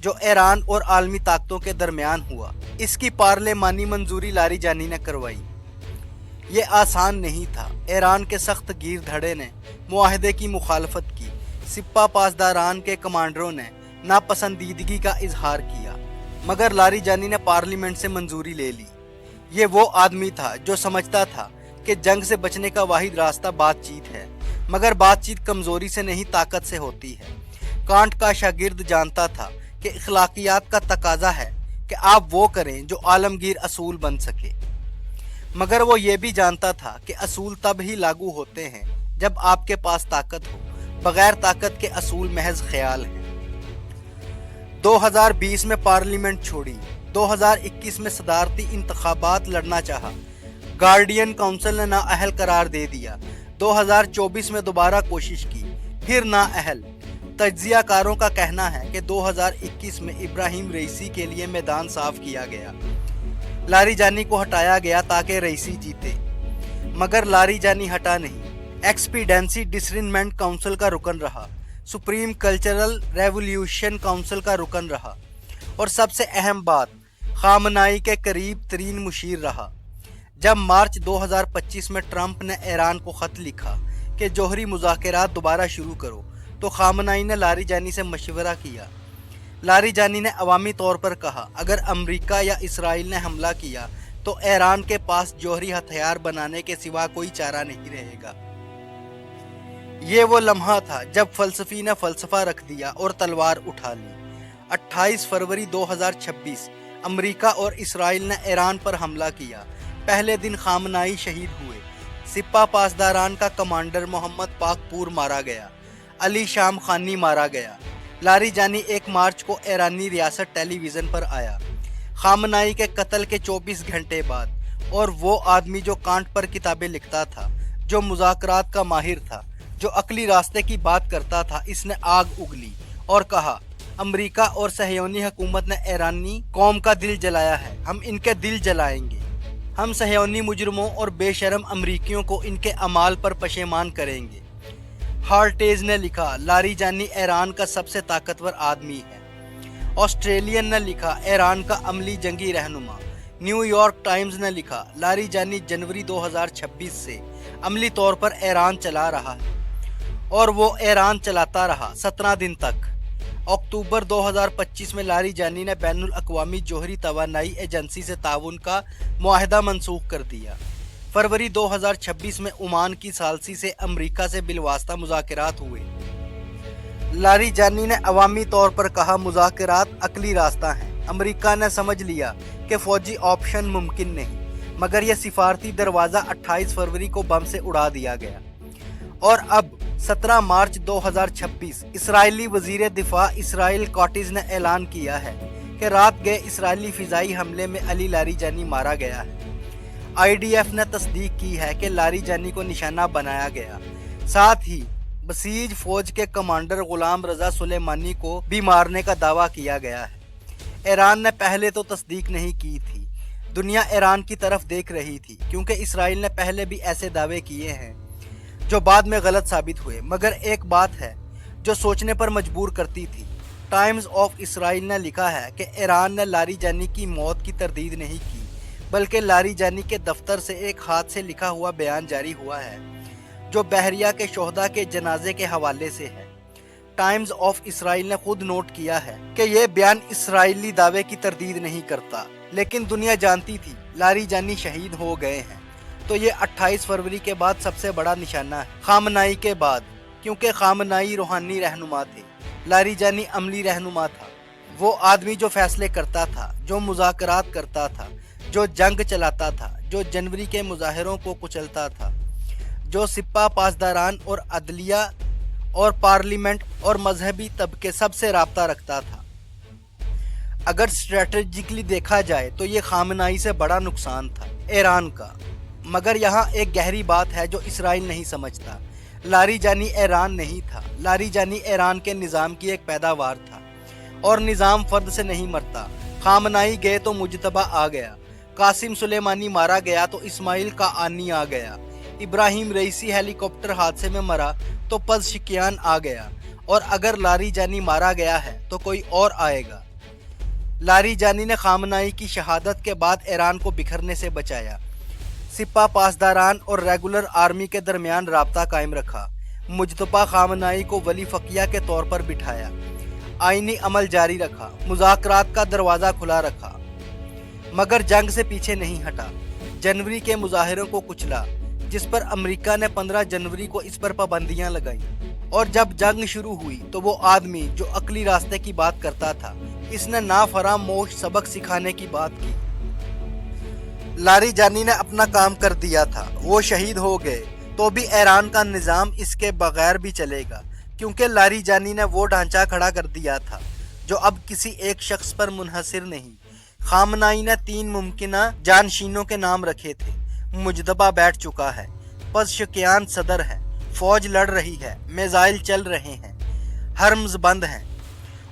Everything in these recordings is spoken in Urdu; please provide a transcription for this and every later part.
جو ایران اور عالمی طاقتوں کے درمیان ہوا، اس کی پارلیمانی منظوری لاری جانی نے کروائی۔ یہ آسان نہیں تھا۔ ایران کے سخت گیر دھڑے نے معاہدے کی مخالفت کی۔ سپہ پاسداران کے کمانڈروں نے ناپسندیدگی کا اظہار کیا، مگر لاری جانی نے پارلیمنٹ سے منظوری لے لی۔ یہ وہ آدمی تھا جو سمجھتا تھا کہ جنگ سے بچنے کا واحد راستہ بات چیت ہے، مگر بات چیت کمزوری سے نہیں طاقت سے ہوتی ہے۔ کانٹ کا شاگرد جانتا تھا کہ اخلاقیات کا تقاضا ہے کہ آپ وہ کریں جو عالمگیر اصول بن سکے، مگر وہ یہ بھی جانتا تھا کہ اصول تب ہی لاگو ہوتے ہیں جب آپ کے پاس طاقت ہو، بغیر طاقت کے اصول محض خیال ہیں۔ 2020 میں پارلیمنٹ چھوڑی، 2021 میں صدارتی انتخابات لڑنا چاہا، گارڈین کونسل نے نااہل قرار دے دیا۔ 2024 میں دوبارہ کوشش کی، پھر نااہل۔ تجزیہ کاروں کا کہنا ہے کہ 2021 میں ابراہیم رئیسی کے لیے میدان صاف کیا گیا، لاری جانی کو ہٹایا گیا تاکہ رئیسی جیتے، مگر لاری جانی ہٹا نہیں۔ ایکسپیڈنسی ڈسرنمنٹ کونسل کا رکن رہا، سپریم کلچرل ریولیوشن کونسل کا رکن رہا، اور سب سے اہم بات، خامنائی کے قریب ترین مشیر رہا۔ جب مارچ 2025 میں ٹرمپ نے ایران کو خط لکھا کہ جوہری مذاکرات دوبارہ شروع کرو، تو خامنائی نے لاری جانی سے مشورہ کیا۔ لاری جانی نے عوامی طور پر کہا، اگر امریکہ یا اسرائیل نے حملہ کیا تو ایران کے پاس جوہری ہتھیار بنانے کے سوا کوئی چارہ نہیں رہے گا۔ یہ وہ لمحہ تھا جب فلسفی نے فلسفہ رکھ دیا اور تلوار اٹھا لی۔ 28 فروری 2026 امریکہ اور اسرائیل نے ایران پر حملہ کیا۔ پہلے دن خامنائی شہید ہوئے، سپہ پاسداران کا کمانڈر محمد پاکپور مارا گیا، علی شام خانی مارا گیا۔ لاری جانی 1 مارچ کو ایرانی ریاست ٹیلی ویژن پر آیا، خامنائی کے قتل کے 24 گھنٹے بعد، اور وہ آدمی جو کانٹ پر کتابیں لکھتا تھا، جو مذاکرات کا ماہر تھا، جو عقلی راستے کی بات کرتا تھا، اس نے آگ اگلی اور کہا، امریکہ اور صہیونی حکومت نے ایرانی قوم کا دل جلایا ہے، ہم ان کے دل جلائیں گے۔ ہم صہیونی مجرموں اور بے شرم امریکیوں کو ان کے اعمال پر پشیمان کریں گے۔ ہارٹیز نے لکھا، لاری جانی ایران کا سب سے طاقتور آدمی ہے۔ آسٹریلین نے لکھا، ایران کا عملی جنگی رہنما۔ نیو یارک ٹائمز نے لکھا، لاری جانی جنوری 2026 سے عملی طور پر ایران چلا رہا ہے، اور وہ ایران چلاتا رہا 17 دن تک۔ اکتوبر 2025 میں لاری جانی نے بین الاقوامی جوہری توانائی ایجنسی سے تعاون کا معاہدہ منسوخ کر دیا۔ فروری 2026 میں عمان کی ثالثی سے امریکہ سے بالواسطہ مذاکرات ہوئے۔ لاری جانی نے عوامی طور پر کہا، مذاکرات عقلی راستہ ہیں۔ امریکہ نے سمجھ لیا کہ فوجی آپشن ممکن نہیں، مگر یہ سفارتی دروازہ 28 فروری کو بم سے اڑا دیا گیا۔ اور اب 17 مارچ 2026 اسرائیلی وزیر دفاع اسرائیل کاٹز نے اعلان کیا ہے کہ رات گئے اسرائیلی فضائی حملے میں علی لاری جانی مارا گیا ہے۔ IDF نے تصدیق کی ہے کہ لاری جانی کو نشانہ بنایا گیا، ساتھ ہی بسیج فوج کے کمانڈر غلام رضا سلیمانی کو بھی مارنے کا دعویٰ کیا گیا ہے۔ ایران نے پہلے تو تصدیق نہیں کی تھی، دنیا ایران کی طرف دیکھ رہی تھی، کیونکہ اسرائیل نے پہلے بھی ایسے دعوے کیے ہیں جو بعد میں غلط ثابت ہوئے، مگر ایک بات ہے جو سوچنے پر مجبور کرتی تھی۔ ٹائمز آف اسرائیل نے لکھا ہے کہ ایران نے لاری جانی کی موت کی تردید نہیں کی، بلکہ لاری جانی کے دفتر سے ایک ہاتھ سے لکھا ہوا بیان جاری ہوا ہے جو بحریہ کے شہداء کے جنازے کے حوالے سے ہے۔ ٹائمز آف اسرائیل نے خود نوٹ کیا ہے کہ یہ بیان اسرائیلی دعوے کی تردید نہیں کرتا، لیکن دنیا جانتی تھی لاری جانی شہید ہو گئے ہیں، تو یہ 28 فروری کے بعد سب سے بڑا نشانہ ہے، خامنائی کے بعد، کیونکہ خامنائی روحانی رہنما تھے، لاری جانی عملی رہنما تھا، وہ آدمی جو فیصلے کرتا تھا، جو مذاکرات کرتا تھا، جو جنگ چلاتا تھا، جو جنوری کے مظاہروں کو کچلتا تھا، جو سپہ پاسداران اور عدلیہ اور پارلیمنٹ اور مذہبی طبقے سب سے رابطہ رکھتا تھا۔ اگر اسٹریٹجکلی دیکھا جائے تو یہ خامنائی سے بڑا نقصان تھا ایران کا، مگر یہاں ایک گہری بات ہے جو اسرائیل نہیں سمجھتا، لاری جانی ایران نہیں تھا، لاری جانی ایران کے نظام کی ایک پیداوار تھا، اور نظام فرد سے نہیں مرتا۔ خامنائی گئے تو مجتبیٰ آ گیا، قاسم سلیمانی مارا گیا تو اسماعیل قاآنی آ گیا، ابراہیم رئیسی ہیلی کاپٹر حادثے میں مرا تو پزشکیان آ گیا، اور اگر لاری جانی مارا گیا ہے تو کوئی اور آئے گا۔ لاری جانی نے خامنائی کی شہادت کے بعد ایران کو بکھرنے سے بچایا، سپہ پاسداران اور ریگولر آرمی کے درمیان رابطہ قائم رکھا، مجتبی خامنائی کو ولی فقیہ کے طور پر بٹھایا، آئینی عمل جاری رکھا، مذاکرات کا دروازہ کھلا رکھا، مگر جنگ سے پیچھے نہیں ہٹا۔ جنوری کے مظاہروں کو کچلا، جس پر امریکہ نے 15 جنوری کو اس پر پابندیاں لگائیں، اور جب جنگ شروع ہوئی تو وہ آدمی جو عقلی راستے کی بات کرتا تھا، اس نے نافراموش سبق سکھانے کی بات کی۔ لاری جانی نے اپنا کام کر دیا تھا، وہ شہید ہو گئے تو بھی ایران کا نظام اس کے بغیر بھی چلے گا، کیونکہ لاری جانی نے وہ ڈھانچہ کھڑا کر دیا تھا جو اب کسی ایک شخص پر منحصر نہیں۔ خامنائی نے 3 ممکنہ جانشینوں کے نام رکھے تھے۔ مجتبی بیٹھ چکا ہے، پزشکیان صدر ہے، فوج لڑ رہی ہے، میزائل چل رہے ہیں، حرمز بند ہیں،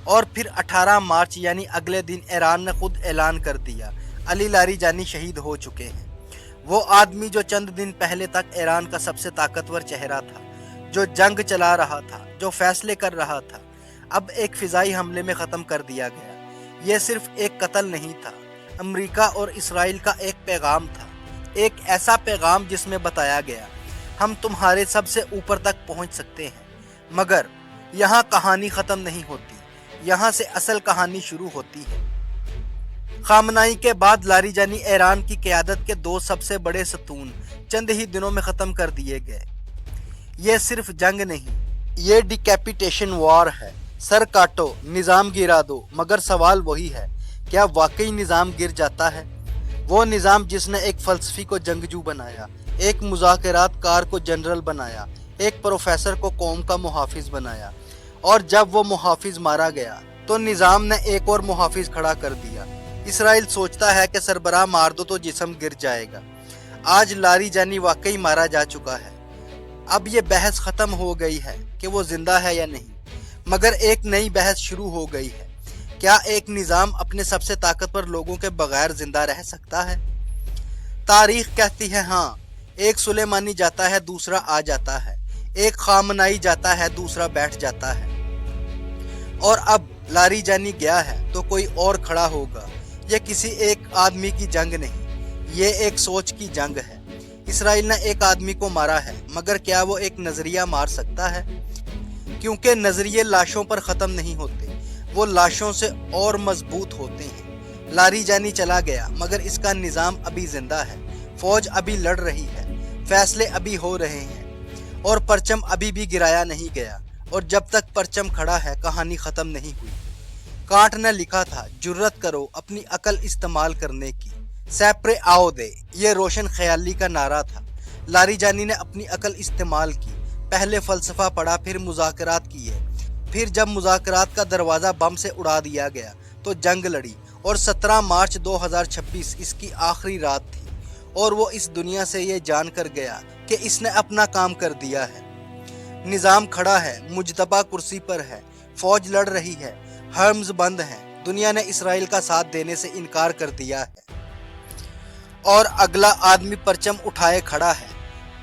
اور پھر 18 مارچ یعنی اگلے دن ایران نے خود اعلان کر دیا علی لاری جانی شہید ہو چکے ہیں۔ وہ آدمی جو چند دن پہلے تک ایران کا سب سے طاقتور چہرہ تھا، جو جنگ چلا رہا تھا، جو فیصلے کر رہا تھا، اب ایک فضائی حملے میں ختم کر دیا گیا۔ یہ صرف ایک قتل نہیں تھا، امریکہ اور اسرائیل کا ایک پیغام تھا، ایک ایسا پیغام جس میں بتایا گیا ہم تمہارے سب سے اوپر تک پہنچ سکتے ہیں، مگر یہاں کہانی ختم نہیں ہوتی، یہاں سے اصل کہانی شروع ہوتی ہے۔ خامنائی کے بعد لاری جانی ایران کی قیادت کے 2 سب سے بڑے ستون چند ہی دنوں میں ختم کر دیے گئے۔ یہ صرف جنگ نہیں، یہ ڈیکیپیٹیشن وار ہے، سر کاٹو، نظام گرا دو، مگر سوال وہی ہے، کیا واقعی نظام گر جاتا ہے؟ وہ نظام جس نے ایک فلسفی کو جنگجو بنایا، ایک مذاکرات کار کو جنرل بنایا، ایک پروفیسر کو قوم کا محافظ بنایا، اور جب وہ محافظ مارا گیا تو نظام نے ایک اور محافظ کھڑا کر دیا۔ اسرائیل سوچتا ہے کہ سربراہ مار دو تو جسم گر جائے گا۔ آج لاری جانی واقعی مارا جا چکا ہے۔ اب یہ بحث ختم ہو گئی ہے کہ وہ زندہ ہے یا نہیں، مگر ایک نئی بحث شروع ہو گئی ہے، کیا ایک نظام اپنے سب سے طاقتور لوگوں کے بغیر زندہ رہ سکتا ہے؟ تاریخ کہتی ہے ہاں، ایک سلیمانی جاتا ہے دوسرا آ جاتا ہے، ایک خامنائی جاتا ہے دوسرا بیٹھ جاتا ہے، اور اب لاری جانی گیا ہے تو کوئی اور کھڑا ہوگا۔ یہ کسی ایک آدمی کی جنگ نہیں، یہ ایک سوچ کی جنگ ہے۔ اسرائیل نے ایک آدمی کو مارا ہے، مگر کیا وہ ایک نظریہ مار سکتا ہے؟ کیونکہ نظریے لاشوں پر ختم نہیں ہوتے، وہ لاشوں سے اور مضبوط ہوتے ہیں۔ لاری جانی چلا گیا، مگر اس کا نظام ابھی زندہ ہے، فوج ابھی لڑ رہی ہے، فیصلے ابھی ہو رہے ہیں، اور پرچم ابھی بھی گرایا نہیں گیا، اور جب تک پرچم کھڑا ہے کہانی ختم نہیں ہوئی۔ کانٹ نے لکھا تھا، جرت کرو اپنی عقل استعمال کرنے کی، سیپرے آؤ دے، یہ روشن خیالی کا نعرہ تھا۔ لاری جانی نے اپنی عقل استعمال کی، پہلے فلسفہ پڑھا، پھر مذاکرات کیے، پھر جب مذاکرات کا دروازہ بم سے اڑا دیا گیا تو جنگ لڑی، اور 17 مارچ 2026 اس کی آخری رات تھی، اور وہ اس دنیا سے یہ جان کر گیا کہ اس نے اپنا کام کر دیا ہے۔ نظام کھڑا ہے، مجتبی کرسی پر ہے، فوج لڑ رہی ہے، حرمز بند ہیں، دنیا نے اسرائیل کا ساتھ دینے سے انکار کر دیا ہے، اور اگلا آدمی پرچم اٹھائے کھڑا ہے۔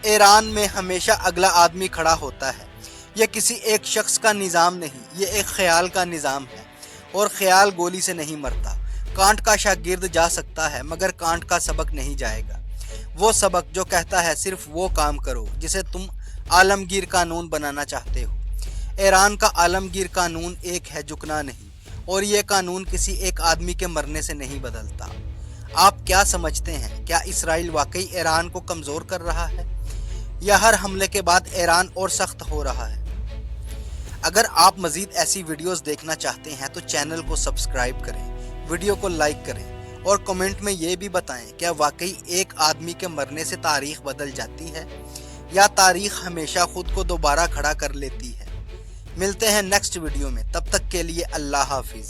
ایران میں ہمیشہ اگلا آدمی کھڑا ہوتا ہے۔ یہ کسی ایک شخص کا نظام نہیں، یہ ایک خیال کا نظام ہے، اور خیال گولی سے نہیں مرتا۔ کانٹ کا شاگرد جا سکتا ہے، مگر کانٹ کا سبق نہیں جائے گا، وہ سبق جو کہتا ہے صرف وہ کام کرو جسے تم عالمگیر قانون بنانا چاہتے ہو۔ ایران کا عالمگیر قانون ایک ہے، جھکنا نہیں، اور یہ قانون کسی ایک آدمی کے مرنے سے نہیں بدلتا۔ آپ کیا سمجھتے ہیں، کیا اسرائیل واقعی ایران کو کمزور کر رہا ہے، یا ہر حملے کے بعد ایران اور سخت ہو رہا ہے؟ اگر آپ مزید ایسی ویڈیوز دیکھنا چاہتے ہیں تو چینل کو سبسکرائب کریں، ویڈیو کو لائک کریں، اور کمنٹ میں یہ بھی بتائیں، کیا واقعی ایک آدمی کے مرنے سے تاریخ بدل جاتی ہے، یا تاریخ ہمیشہ خود کو دوبارہ کھڑا کر لیتی ہے؟ ملتے ہیں نیکسٹ ویڈیو میں، تب تک کے لیے اللہ حافظ۔